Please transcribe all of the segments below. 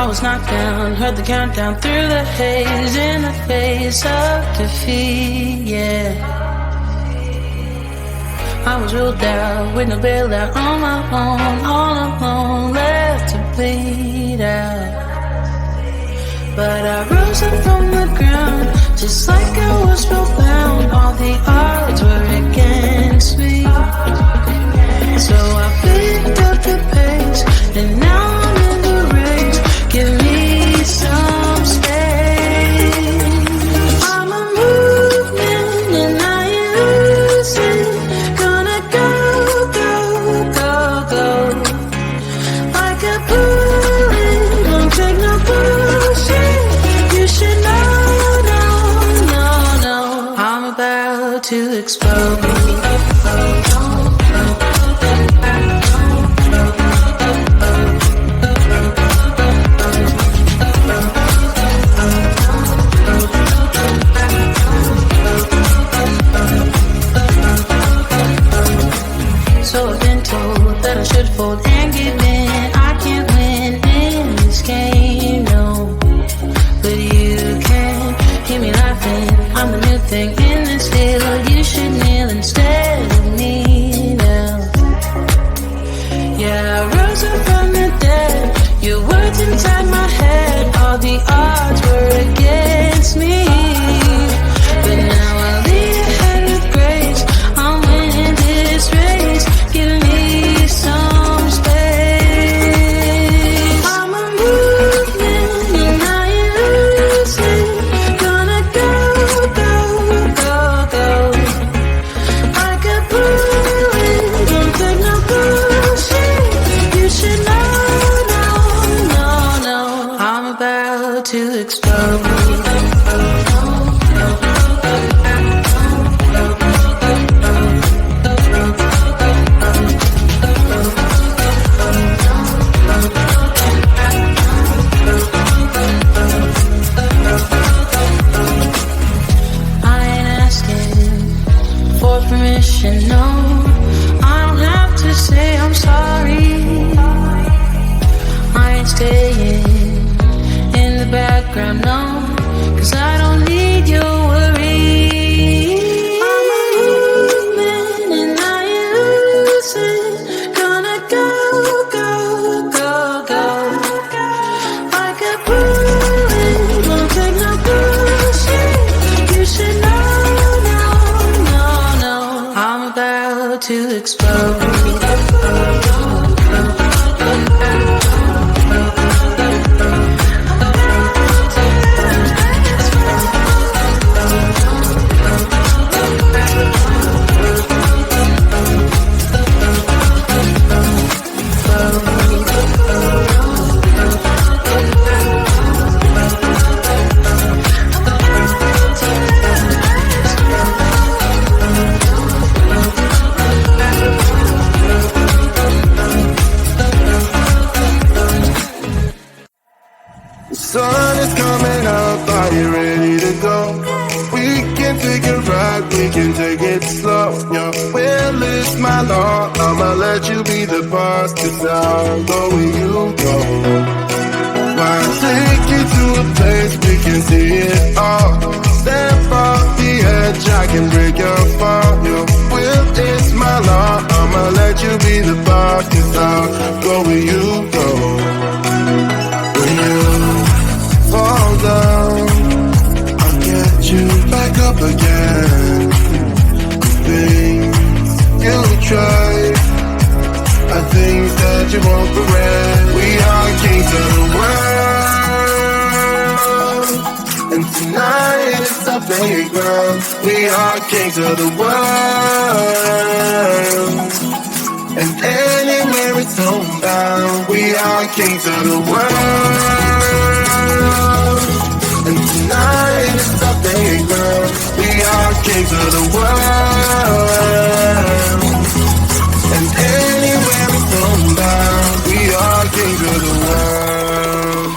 I was knocked down, heard the countdown through the haze, in the face of defeat, yeah. I was ruled out, with no bailout, on my own, all alone, left to bleed out. But I rose up from the ground, just like I was spellbound. All the odds were against me, so I picked up the pace, and now I'm in the race. Give me some space. I'm a movement and I use it. Gonna go, go, go, go. Like a bullet, don't take no bullshit. You should know, no, no, no. I'm about to explode. So I've been told that I should fold and give in. I can't win in this game, no. But you can hear me laughing. I'm the new thing in this field. You should kneel instead of me now. Yeah, I rose up from the dead. Your words inside my head. All the odds were against me, but now I lead ahead with grace. I'm winning this race. Give me some space. I'm a movement and I use it. Gonna go, go, go, go. Like a bullet, don't take no bullshit. You should know, no, no, no. I'm about to explode. Permission, no, I don't have to say I'm sorry. I ain't staying in the background, no, 'cause I don't need your worry. I'm a movement and I use it. Gonna go, go, go, go. Like a bullet, won't take no bullshit. You should know. I'm about to explode. Sun is coming up, are you ready to go? We can take it right, we can take it slow. Your will is my law, I'ma let you be the boss, 'cause I'll go where you go. I'll take you to a place we can see it all. Step off the edge, I can break your fall. Your will is my law, I'ma let you be the boss, 'cause I'll go where you go. When you fall down, I'll get you back up again. Things you try are things that you won't regret. We are kings of the world, and tonight is the playground. We are kings of the world, and anywhere it's homebound. We are kings of the world, and tonight is the playground. We are kings of the world, and anywhere it's homebound. We are kings of the world.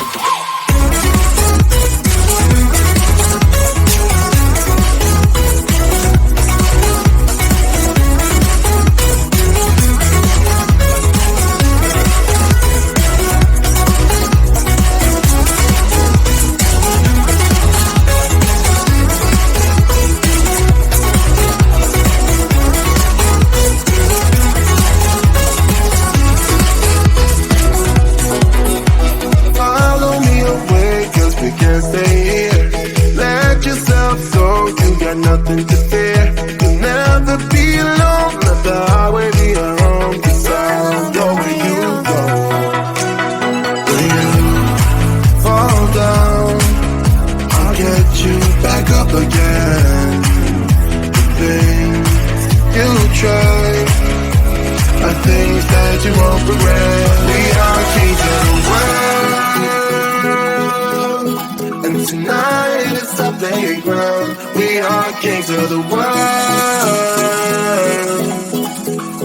got nothing to fear. You'll never be alone. Let the highway be your home. 'Cause I'll go where you go. When you fall down, I'll get you back up again. The things you try are things that you won't regret. We are kings of the world, and tonight is our playground. We are kings of the world,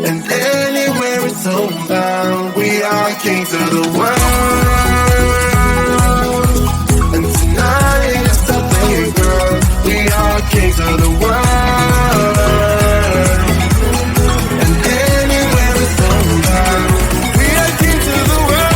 and anywhere it's homebound. We are kings of the world, and tonight is our playground. We are kings of the world, and anywhere it's homebound. We are kings of the world.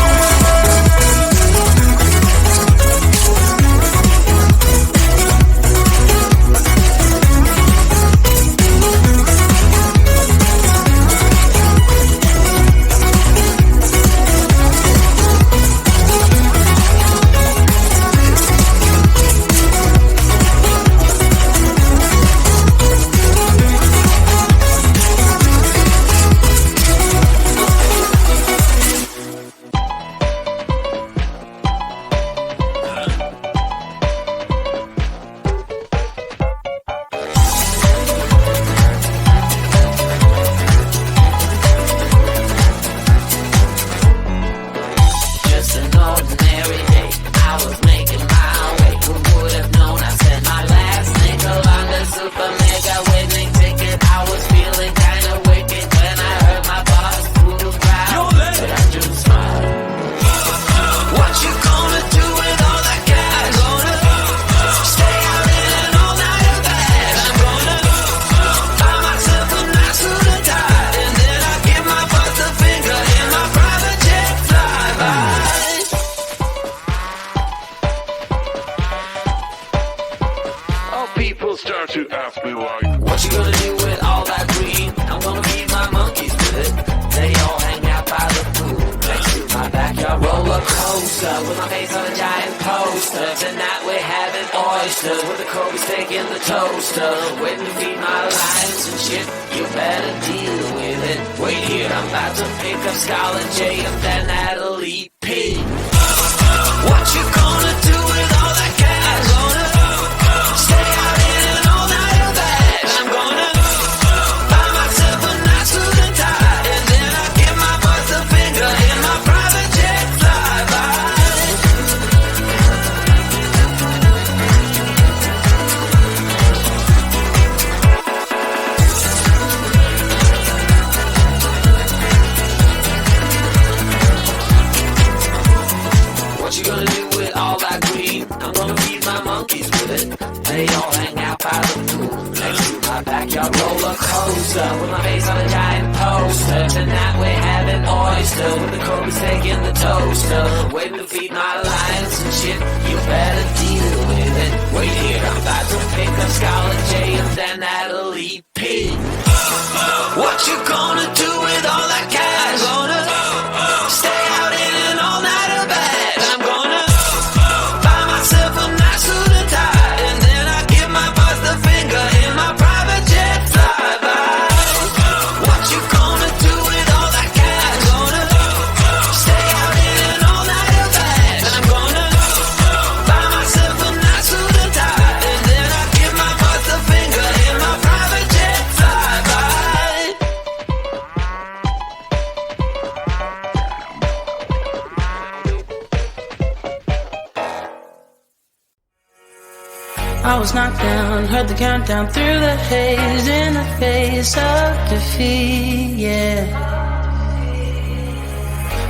I was knocked down, heard the countdown through the haze, in the face of defeat, yeah.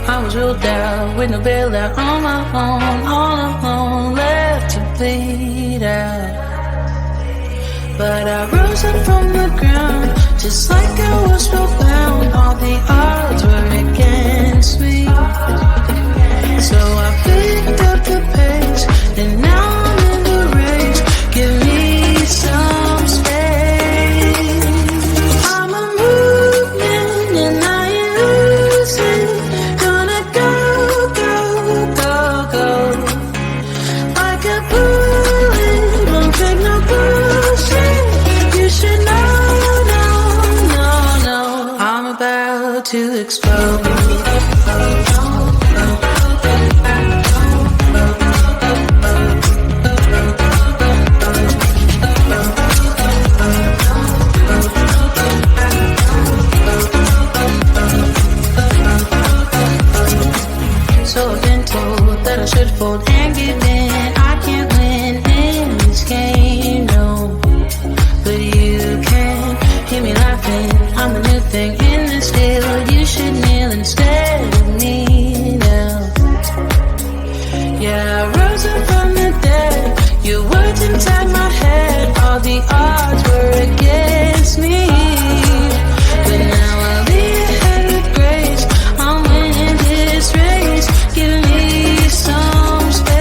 I was ruled out, with no bailout, on my own, all alone, left to bleed out. But I rose up from the ground, just like I was spellbound. All the odds were against me, so I picked up the pace, and now I'm in the race. Give me some space. I'm a movement and I ain't losing. Gonna go, go, go, go. Like a bullet, won't take no bullshit. to explode. So I've been told that I should fold and give in. I can't win in this game, no. But you can hear me laughing. I'm the new thing in this deal. You should kneel instead of me now. Yeah, I rose up from the dead. Your words inside my head. All the odds were against me. But now I'll lead ahead with grace. I'm winning this race. Give me some space.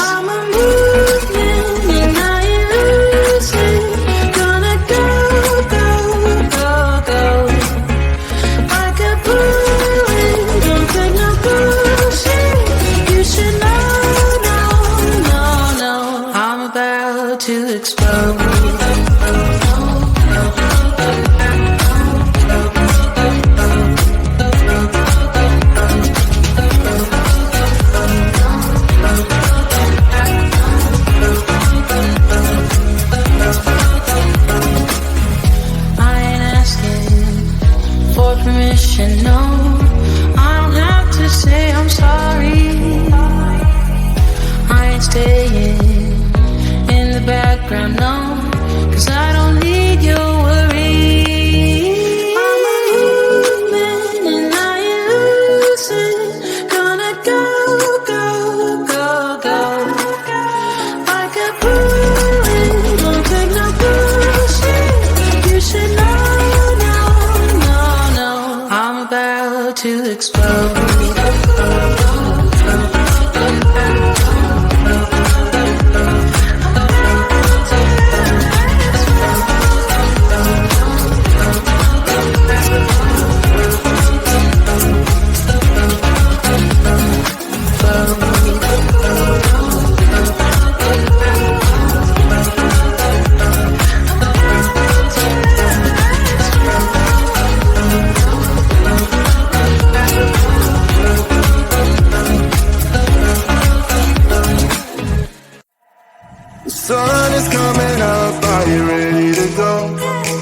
I'm a movement and I ain't losing. Gonna go, go, go, go. Like a bullet, don't take no bullshit. You should know, no, no, no. I'm about to explode. Permission, no, I don't have to say I'm sorry. I ain't staying in the background, no, 'cause I don't need your worry. I'm a movement and I ain't losing. Gonna go, go, go, go. Like a bullet, don't take no bullshit. You should know. I'm about to explode. Sun is coming up, are you ready to go?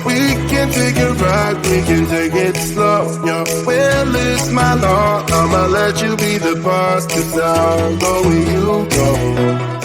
We can take it right, we can take it slow. Your will is my law, I'ma let you be the boss, 'cause I'll go where you go.